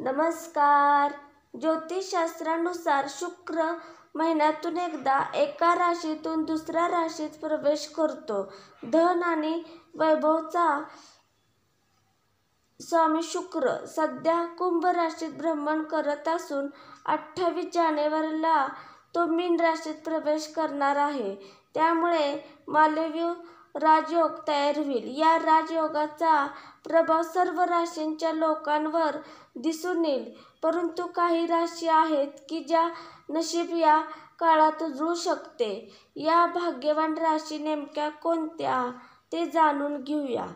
नमस्कार. ज्योतिषशास्त्रानुसार शुक्र महिन्यातून एकदा एका राशीतून दुसऱ्या राशीत प्रवेश करतो. धन आणि वैभवचा स्वामी शुक्र सध्या कुंभ राशीत भ्रमण करत असून 28 जानेवारीला तो मीन राशीत प्रवेश करणार आहे. त्यामुळे मालवीय राजयोग तयार होईल. या राजयोगाचा प्रभाव सर्व राशींच्या लोकांवर दिसून येईल. परंतु काही राशी आहेत की ज्या नशीब या काळात उजळू शकते. या भाग्यवान राशी नेमक्या कोणत्या ते जाणून घेऊया.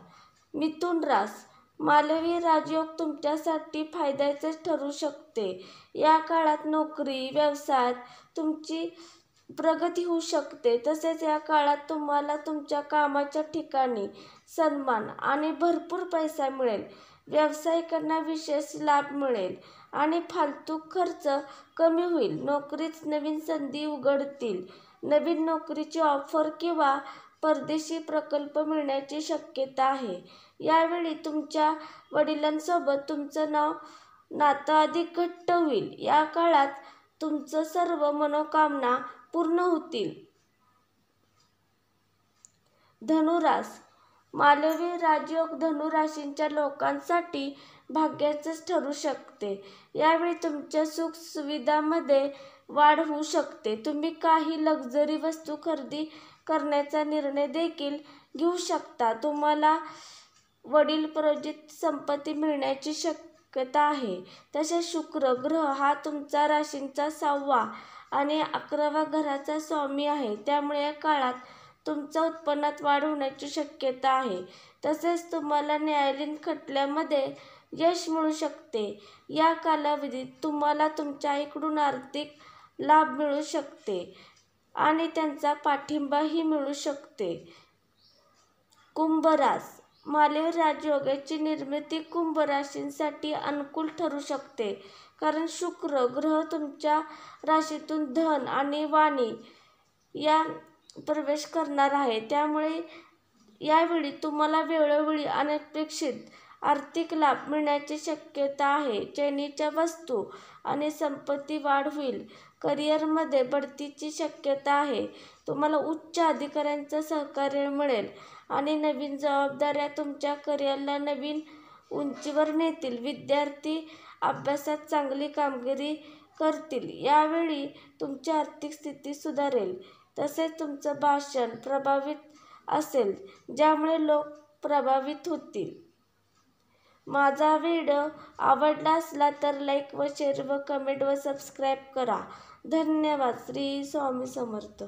मिथुन रास. मालवीय राजयोग तुमच्यासाठी फायद्याचेच ठरू शकते. या काळात नोकरी व्यवसायात तुमची प्रगती होऊ शकते. तसेच या काळात तुम्हाला तुमच्या कामाच्या ठिकाणी सन्मान आणि भरपूर पैसा मिळेल. व्यावसायिकांना विशेष लाभ मिळेल आणि फालतू खर्च कमी होईल. नोकरीत नवीन संधी उघडतील. नवीन नोकरीची ऑफर किंवा परदेशी प्रकल्प मिळण्याची शक्यता आहे. यावेळी तुमच्या वडिलांसोबत तुमचं नातं अधिक घट्ट होईल. या काळात तुमचं सर्व मनोकामना पूर्ण होतील. धनुरास. मालवीय राजयोग धनु राशीच्या लोकांसाठी भाग्याचेच ठरू शकते. यावेळी तुमच्या सुख सुविधांमध्ये वाढ होऊ शकते. तुम्ही काही लक्झरी वस्तू खरेदी करण्याचा निर्णय देखील घेऊ शकता. तुम्हाला वडील प्रायोजित संपत्ती मिळण्याची शक्यता आहे. तसेच शुक्र ग्रह हा तुमचा राशीचा 6वा आणि 11व्या घराचा स्वामी आहे. त्यामुळे या काळात तुमच्या उत्पन्नात वाढ होण्याची शक्यता आहे. तसेच तुम्हाला न्यायालयीन खटल्यांमध्ये यश मिळू शकते. या कालावधीत तुम्हाला तुमच्या आईकडून आर्थिक लाभ मिळू शकते आणि त्यांचा पाठिंबाही मिळू शकते. कुंभ रास. मालवीय राजयोगाची निर्मिती कुंभ राशीसाठी अनुकूल ठरू शकते. कारण शुक्र ग्रह तुमच्या राशीतून धन आणि वाणी या प्रवेश करणार आहे. त्यामुळे यावेळी तुम्हाला वेळोवेळी अनपेक्षित आर्थिक लाभ मिळण्याची शक्यता आहे. चैनीच्या वस्तू आणि संपत्ती वाढ होईल. करिअरमध्ये बढतीची शक्यता आहे. तुम्हाला उच्च अधिकाऱ्यांचं सहकार्य मिळेल आणि नवीन जबाबदाऱ्या तुमच्या करिअरला नवीन उंचीवर नेतील. विद्यार्थी अभ्यासात चांगली कामगिरी करतील. यावेळी तुमची आर्थिक स्थिती सुधारेल. तसेच तुमचं भाषण प्रभावित असेल ज्यामुळे लोक प्रभावित होतील. माझा व्हिडिओ आवडला असला तर लाईक व शेअर व कमेंट व सबस्क्राईब करा. धन्यवाद. श्री स्वामी समर्थ.